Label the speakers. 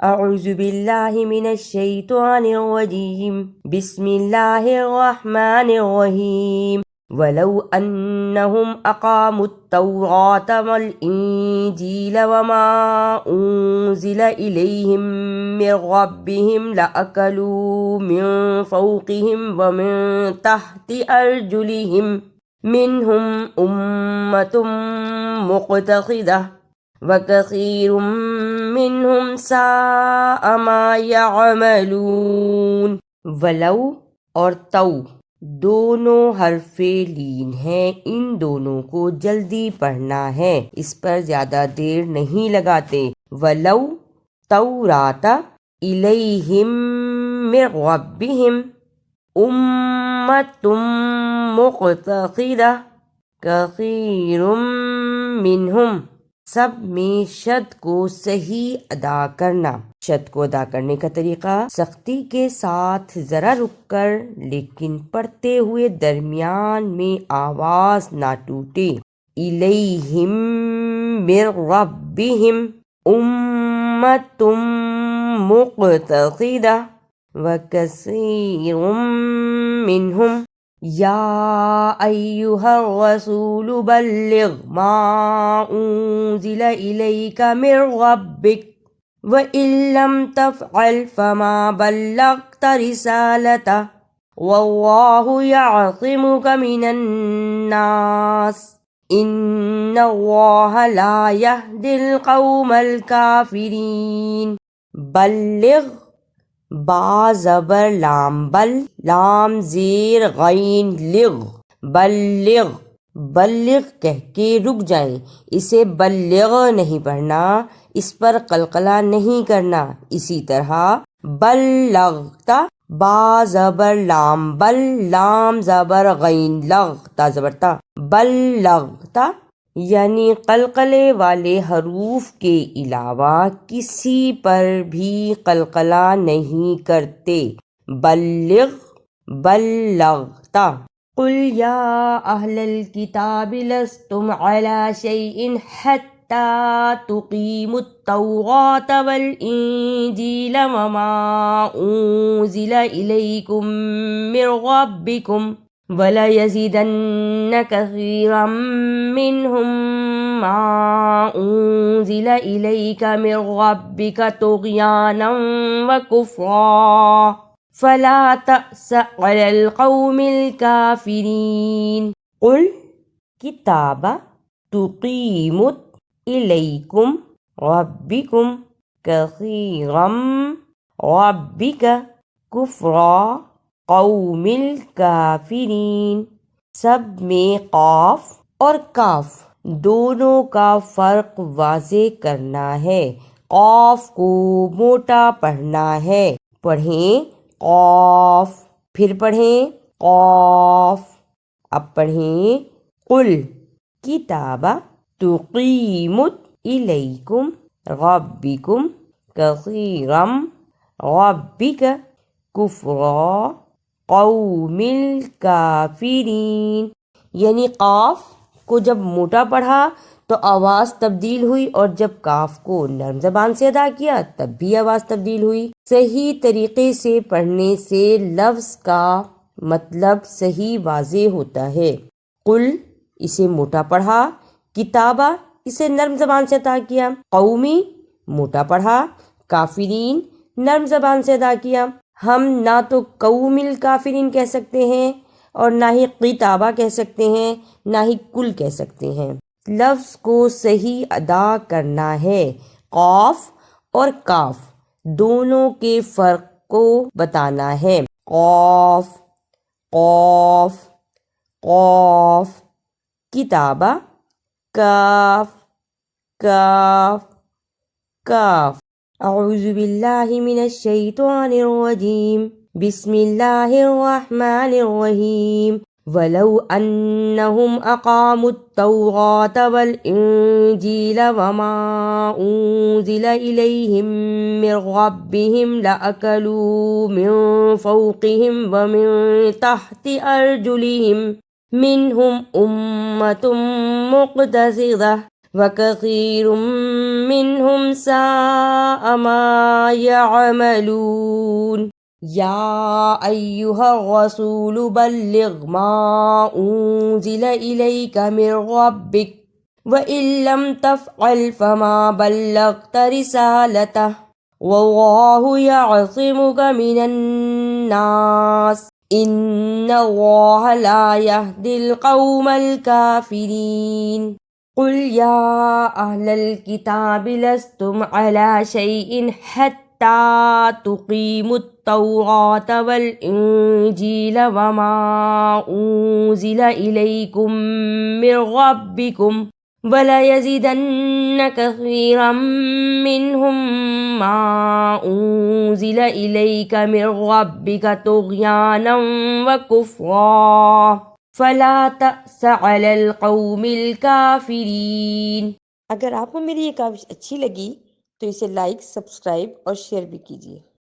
Speaker 1: اعوذ باللہ من الشیطان الرجیم بسم اللہ الرحمن الرحیم ولو انہم اقاموا التوراة والانجیل وما انزل الیہم من ربہم لأکلوا من فوقہم ومن تحت ارجلہم منہم امۃ مقتصدہ وَكَثِيرٌ مِّنْهُمْ سَاءَ مَا يَعْمَلُونَ۔ ولو اور تو دونوں حرف لین ہیں، ان دونوں کو جلدی پڑھنا ہے، اس پر زیادہ دیر نہیں لگاتے۔ ولو توراۃ الیہم من ربہم امۃ مقتصدہ کثیر منہم۔ سب میں شد کو صحیح ادا کرنا۔ شد کو ادا کرنے کا طریقہ سختی کے ساتھ ذرا رک کر لیکن پڑھتے ہوئے درمیان میں آواز نہ ٹوٹے۔ الیہم من ربہم امۃ مقتصدہ وکثیر منہم یا ایہا الرسول بلغ ما انزل الیک من ربک وإن لم تفعل فما بلغت رسالتہ واللہ یعصمک من الناس ان اللہ لا یہدی القوم الکافرین۔ بلغ با زبر لام بل لام زیر غین لغ بلغ، بلغ کہہ کے رک جائیں، اسے بلغ نہیں پڑھنا، اس پر قلقلہ نہیں کرنا۔ اسی طرح بلغت با زبر لام بل لام زبر غین لغ تا زبر تا بلغت، یعنی قلقلے والے حروف کے علاوہ کسی پر بھی قلقلہ نہیں کرتے۔ بلغ بلغت۔ قل یا اہل الکتاب لستم علی شیء حتی تقیموا التوراة والانجیل وما انزل الیکم من ربکم وَلَيَزِيدَنَّ كَثِيرًا مِّنْهُمْ مَا أُنزِلَ إِلَيْكَ مِن رَّبِّكَ طُغْيَانًا وَكُفْرًا فَلَا تَأْسَ عَلَى الْقَوْمِ الْكَافِرِينَ۔ قُلْ کتاب تُقِیمُوا إِلَيْكُمْ رَبِّكُمْ كَثِيرًا رَبِّكَ كُفْرًا قوم الکافرین۔ سب میں قاف اور کاف دونوں کا فرق واضح کرنا ہے۔ قاف کو موٹا پڑھنا ہے، پڑھیں قاف، پھر پڑھیں قاف، اب پڑھیں قل کتاب تقیموا الیکم ربکم کثیرا ربک کفرا قوم الکافرین۔ یعنی قاف کو جب موٹا پڑھا تو آواز تبدیل ہوئی، اور جب کاف کو نرم زبان سے ادا کیا تب بھی آواز تبدیل ہوئی۔ صحیح طریقے سے پڑھنے سے لفظ کا مطلب صحیح واضح ہوتا ہے۔ قل اسے موٹا پڑھا، کتابہ اسے نرم زبان سے ادا کیا، قومی موٹا پڑھا، کافرین نرم زبان سے ادا کیا۔ ہم نہ تو قوم الکافرین کہہ سکتے ہیں اور نہ ہی قتابہ کہہ سکتے ہیں، نہ ہی کل کہہ سکتے ہیں۔ لفظ کو صحیح ادا کرنا ہے۔ قاف اور کاف دونوں کے فرق کو بتانا ہے۔ قاف قاف قاف، کتابہ کاف کاف کاف۔ اعوذ باللہ من الشیطان الرجیم بسم اللہ الرحمن الرحیم ولو انہم اقاموا التوراة والانجیل وما انزل الیہم من ربہم لأکلوا من فوقہم ومن تحت ارجلہم منہم امۃ مقتصدہ وَكَثِيرٌ مِّنْهُمْ سَاءَ مَا يَعْمَلُونَ يَا أَيُّهَا الرَّسُولُ بَلِّغْ مَا أُنزِلَ إِلَيْكَ مِن رَّبِّكَ وَإِن لَّمْ تَفْعَلْ فَمَا بَلَّغْتَ رِسَالَتَهُ وَاللَّهُ يَعْصِمُكَ مِنَ النَّاسِ إِنَّ اللَّهَ لَا يَهْدِي الْقَوْمَ الْكَافِرِينَ قُلْ يَا أَهْلَ الْكِتَابِ لَسْتُمْ عَلَى شَيْءٍ حَتَّى تُقِيمُوا التَّوْرَاةَ وَالْإِنجِيلَ وَمَا أُنزِلَ إِلَيْكُم مِّن رَّبِّكُمْ وَلَيَزِيدَنَّ كَثِيرًا مِّنْهُم مَّا أُنزِلَ إِلَيْكَ مِن رَّبِّكَ طُغْيَانًا وَكُفْرًا فَلَا تَأْسَ عَلَى الْقَوْمِ الْكَافِرِينَ۔ اگر آپ کو میری یہ کاوش اچھی لگی تو اسے لائک، سبسکرائب اور شیئر بھی کیجیے۔